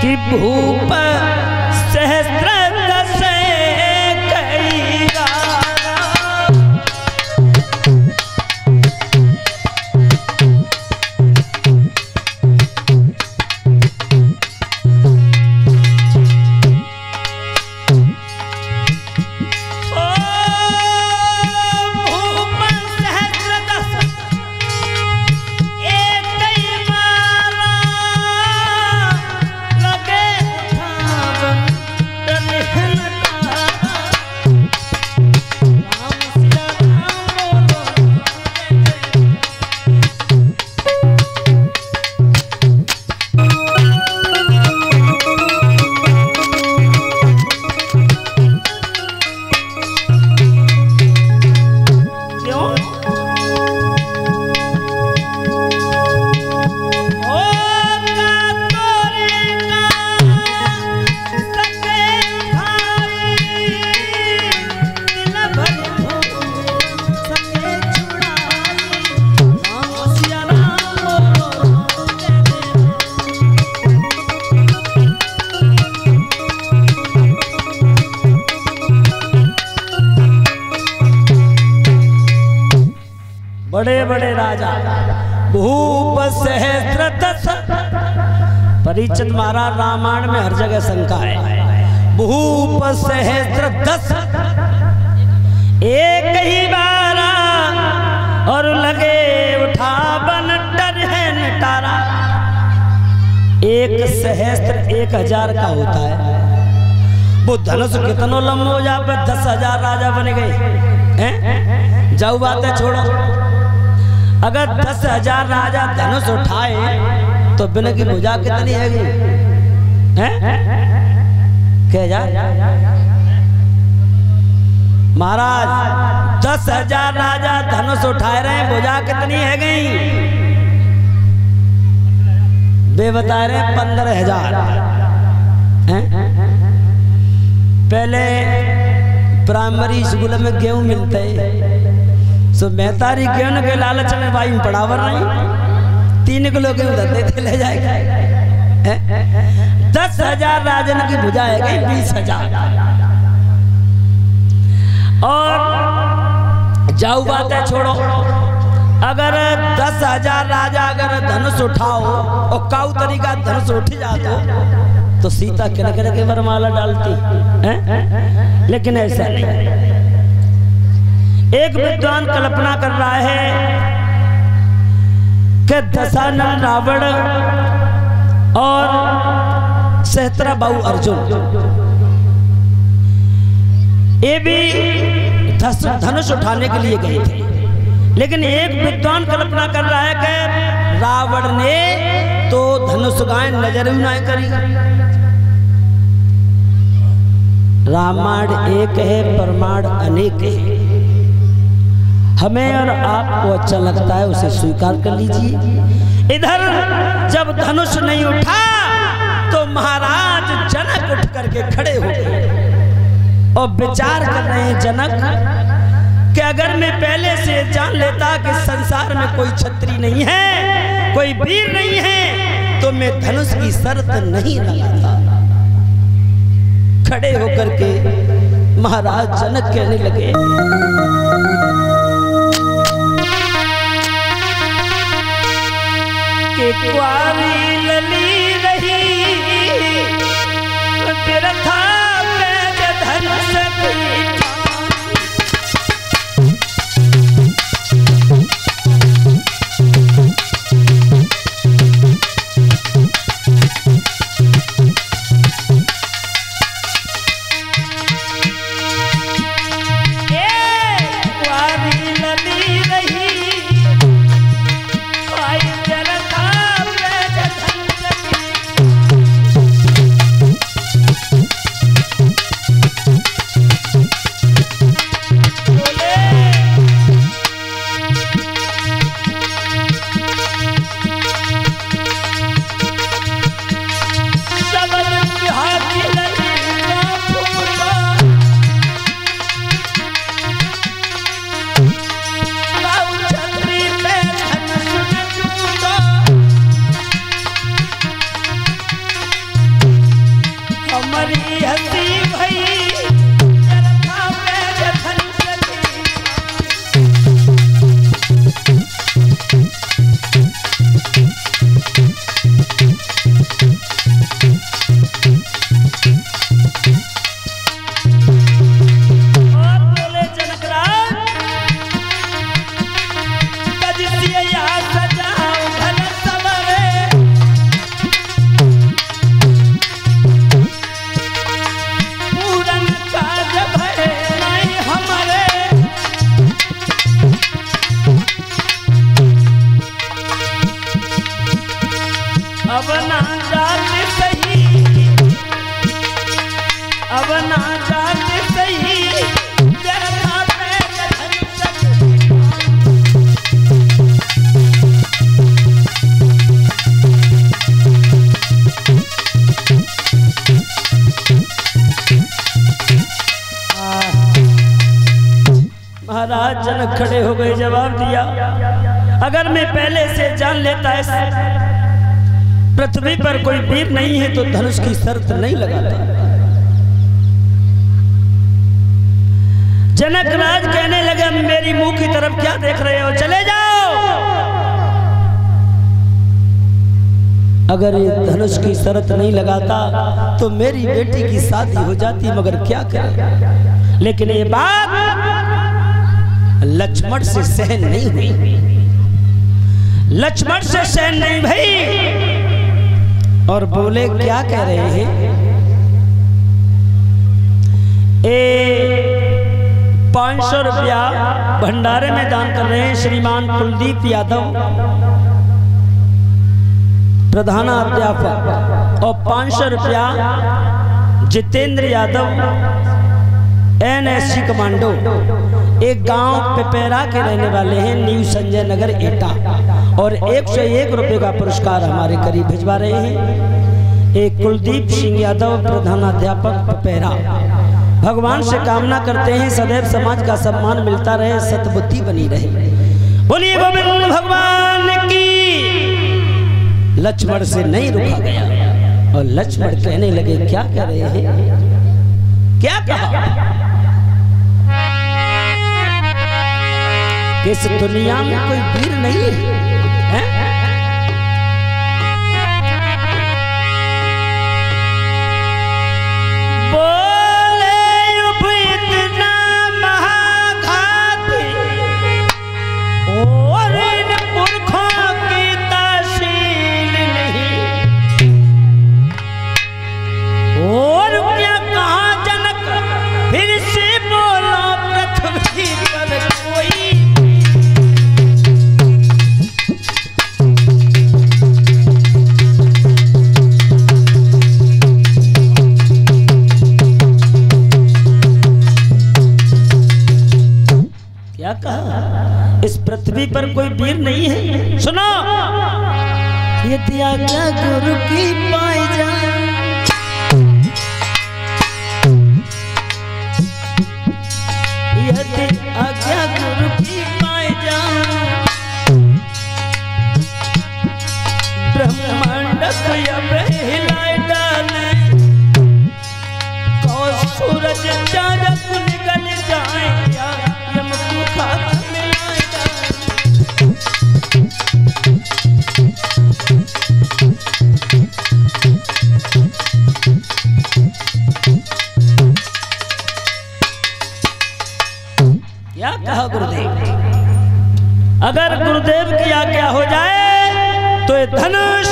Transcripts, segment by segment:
कि भूप सहस्त्र दस कई बड़े बड़े राजा भूप सहस्त्र दस। परीक्षित महाराज रामायण में हर जगह शंका है। भूप सहस्त्र दस एक ही बारा और लगे उठा बन डर है नटारा। एक सहस्त्र 1000 का होता है। वो धनुष कितनो लंबा हो जाए 10,000 राजा बन गए। जाऊ बातें छोड़ो। अगर 10,000 राजा धनुष उठाए तो बिना की भुजा कितनी है? क्या महाराज 10,000 राजा धनुष उठाए रहे, भुजा कितनी है गई? वे बता रहे 15,000। पहले प्राइमरी स्कूल में गेहूं मिलते तो मेहतारी गेहूं के लालच में भाई पढ़ावर नहीं 3 किलो गेहूं देते ले जाएगा। 10,000 राजन की भुजा है गई 20,000। और जाऊ बातें छोड़ो। अगर 10,000 राजा अगर धनुष उठाओ और काऊ तरीका धनुष उठ जातो तो सीता किन के वरमाला डालती। लेकिन ऐसा नहीं। एक विद्वान कल्पना कर रहा है कि दशानन रावण और सहस्त्रबाहु अर्जुन ये भी धनुष उठाने के लिए गए थे। लेकिन एक विद्वान कल्पना कर रहा है कि रावण ने तो धनुष गाय नजर ही नहीं करी। रामायण एक है, प्रमाण अनेक है। हमें और आपको अच्छा लगता है उसे स्वीकार कर लीजिए। इधर जब धनुष नहीं उठा तो महाराज जनक उठ करके खड़े हो गए और विचार कर रहे हैं जनक कि अगर मैं पहले से जान लेता कि संसार में कोई क्षत्रिय नहीं है, कोई वीर नहीं है, तो मैं धनुष की शर्त नहीं लगाता। खड़े होकर के महाराज जनक कहने लगे कि कुआरी लली रही तेरा था मैं धनुष की। खड़े हो गए, जवाब दिया, अगर मैं पहले से जान लेता है पृथ्वी पर कोई वीर नहीं है तो धनुष की शर्त नहीं लगाता। जनक राज कहने लगे, मेरी मुंह की तरफ क्या देख रहे हो, चले जाओ। अगर ये धनुष की शर्त नहीं लगाता तो मेरी बेटी की शादी हो जाती, मगर क्या करें। लेकिन ये बात लक्ष्मण से सहन नहीं हुई, लक्ष्मण से सहन नहीं भई, और बोले, क्या कह रहे हैं, 500 रुपया भंडारे में दान कर रहे हैं श्रीमान कुलदीप यादव, प्रधानाध्यापक, और 500 रुपया जितेंद्र यादव, NSC कमांडो, एक गांव पेपेरा के रहने वाले हैं, न्यू संजय नगर एटा, और 101 रुपये का पुरस्कार हमारे करीब भिजवा रहे हैं। एक कुलदीप सिंह यादव, प्रधानाध्यापक पेपेरा। भगवान से कामना करते हैं सदैव समाज का सम्मान मिलता रहे, सद्बुद्धि बनी रहे। बोलिए गोविंद भगवान की। लक्ष्मण से नहीं रुका गया, और लक्ष्मण कहने लगे, क्या कह रहे हैं, क्या कहा, इस दुनिया में कोई वीर नहीं है, बोले इतना महाघाती और इन पुरखों की तहसील नहीं, और क्या कहा जनक, फिर से बोला, पृथ्वी पर कोई कहा, इस पृथ्वी पर कोई वीर नहीं है। सुनो, यदि आज्ञा गुरु की पाई जाए, यदि आज्ञा गुरु की पाई जाए, ब्रह्मांड को अब हिलाए डाले, और सूरज चांद निकल जाए, क्या कहा गुरुदेव, अगर गुरुदेव की आज्ञा हो जाए तो ये धनुष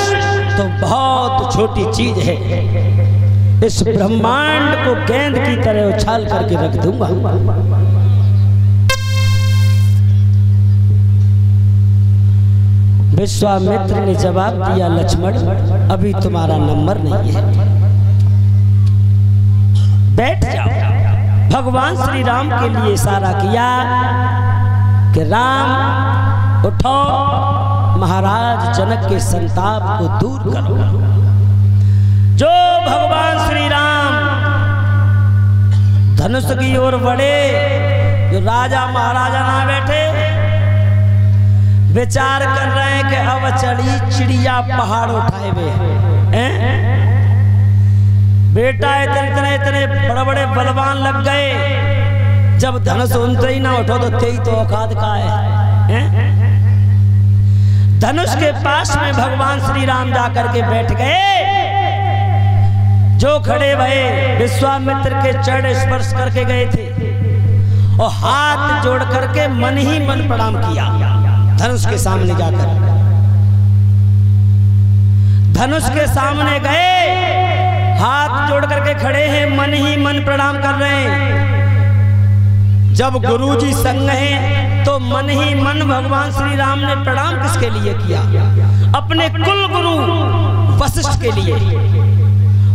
तो बहुत छोटी चीज है, इस ब्रह्मांड को गेंद की तरह उछाल करके रख दूंगा। विश्वामित्र ने जवाब दिया, लक्ष्मण अभी तुम्हारा नंबर नहीं है, बैठ जाओ। भगवान श्री राम के लिए इशारा किया कि राम उठो, महाराज जनक के संताप को दूर करो। जो भगवान श्री राम धनुष की ओर बढ़े, जो राजा महाराजा ना बैठे, विचार कर रहे हैं कि अब चढ़ी चिड़िया पहाड़ उठाए हुए हैं, बेटा इतने इतने बड़े बड़े बलवान लग गए, जब धनुष उनसे ही ना उठो तो तेई तो औकात का है। धनुष के पास में भगवान श्री राम जाकर के बैठ गए, जो खड़े भये विश्वामित्र के चरण स्पर्श करके गए थे, और हाथ जोड़ करके मन ही मन प्रणाम किया धनुष के सामने जाकर। धनुष के सामने गए, हाथ जोड़ करके खड़े हैं, मन ही मन प्रणाम कर रहे हैं। जब गुरुजी संग हैं तो मन ही मन भगवान श्री राम ने प्रणाम किसके लिए किया, अपने कुल गुरु वशिष्ठ के लिए,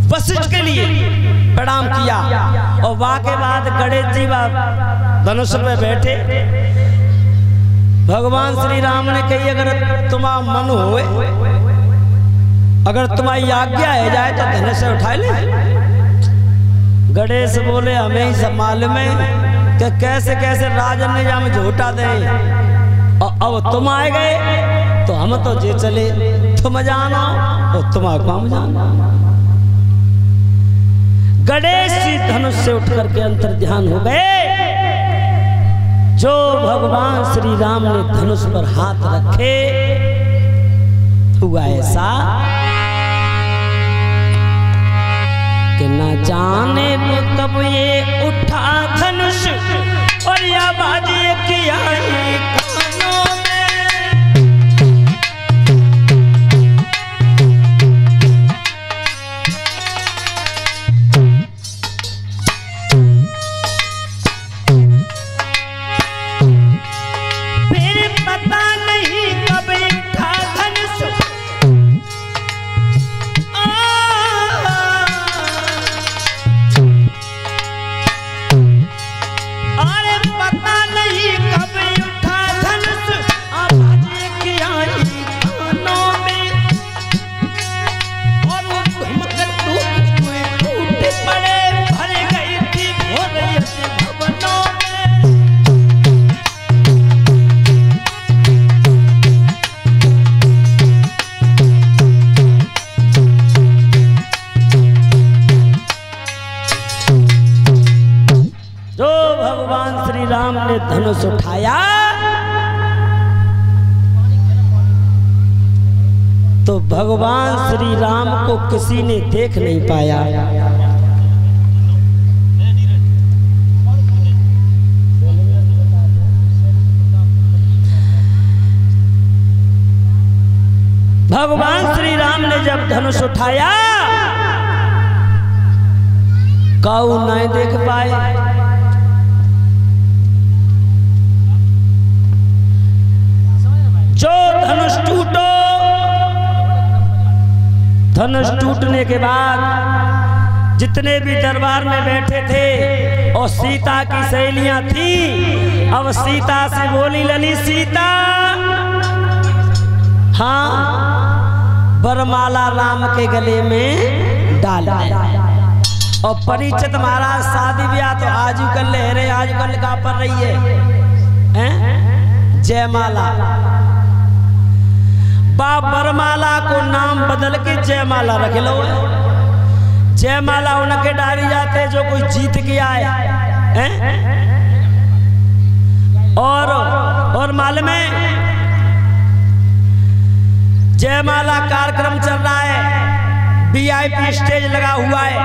वशिष्ठ के लिए प्रणाम किया। और वहां के बाद गणेश जी धनुष पे बैठे, भगवान श्री राम ने कही, अगर तुम्हारा मन होए, अगर तुम्हारी आज्ञा है जाए तो धनुष से उठा ले। गणेश बोले, हमें ही संभाल में, कि कैसे कैसे राजन ने हम झूठा दे और अब तुम आए गए तो हम तो जे चले तुम जाना और तुम काम जाना। गणेश जी धनुष से उठ करके अंतर ध्यान हो गए। जो भगवान श्री राम ने धनुष पर हाथ रखे हुआ ऐसा कि न जाने वो कब ये उठा धनुष और या बाजी किया कानों धनुष उठाया तो भगवान श्री राम को किसी ने देख नहीं पाया। भगवान श्री राम ने जब धनुष उठाया काऊ नहीं देख पाए। जो धनुष टूटो, धनुष टूटने के बाद जितने भी दरबार में बैठे थे और सीता की सहेलियां थी, अब सीता से बोली लली सीता हाँ वरमाला राम के गले में डाल और परिचित महाराज शादी ब्याह तो आज कल ले रहे, आज कल कहाँ पर रही है जयमाला। बाप वरमाला को नाम बदल के जयमाला रख लो। जयमाला उनके डाली जाते जो कोई जीत के आए हैं? और मालूम है जयमाला कार्यक्रम चल रहा है, VIP स्टेज लगा हुआ है,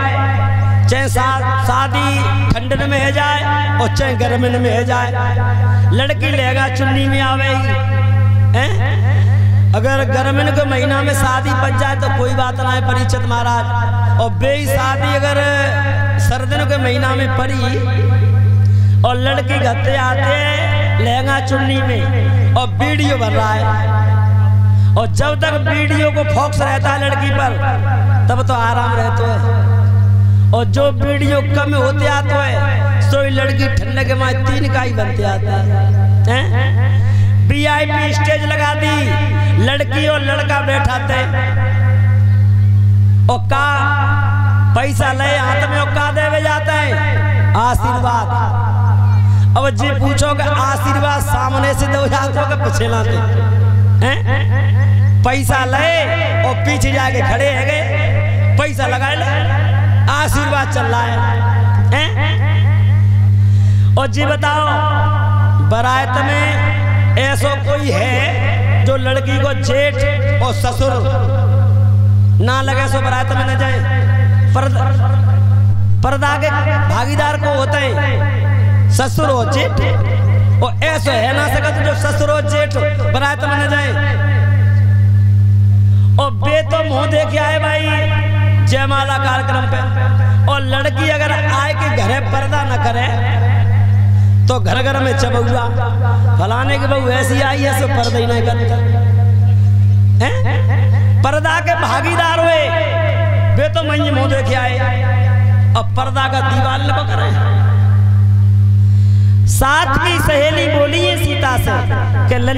चाहे शादी खंडन में है जाए और चाहे गर्मन में है जाए। लड़की लहंगा चुन्नी में आवेगी। अगर गर्मिन के महीना में शादी बच जाए तो कोई बात ना है परिचित महाराज, और बे शादी अगर सर्दियों के महीना में पड़ी और लड़की घते आते लहंगा चुन्नी में और वीडियो बन रहा है, और जब तक वीडियो को फोकस रहता है लड़की पर तब तो आराम रहता है, और जो वीडियो कम होते आते है तो लड़की ठंडे के माँ 3 का ही बनते आता है। VIP स्टेज लगा दी, लड़की और लड़का बैठा थे और का पैसा ले हाथ में और का देवे जाता है आशीर्वाद। अब जी पूछोगे आशीर्वाद सामने से दो जाते हो पीछे लाते हैं? पैसा ले और पीछे जाके खड़े है गए, पैसा लगा ले, आशीर्वाद चल रहा है। और जी बताओ बारात में ऐसा कोई है जो लड़की को जेठ और ससुर ना लगे सो बारात में न जाए? पर्दा के भागीदार को होते हैं ससुर और जेठ, और ऐसा है ना सकत जो ससुर और जेठ बारात में न जाए। और बे तो मुंह देखे आए भाई जयमाला कार्यक्रम पे, और लड़की अगर आए के घरे पर्दा न करे तो घर घर में चबुआ फलाने की बहू ऐसी आई है सो पर्दा ही नहीं करता। पर्दा के भागीदार हुए वे तो मैं मुंह देखे आए, अब पर्दा का दीवार न करे। साथ की सहेली बोली है सीता से कि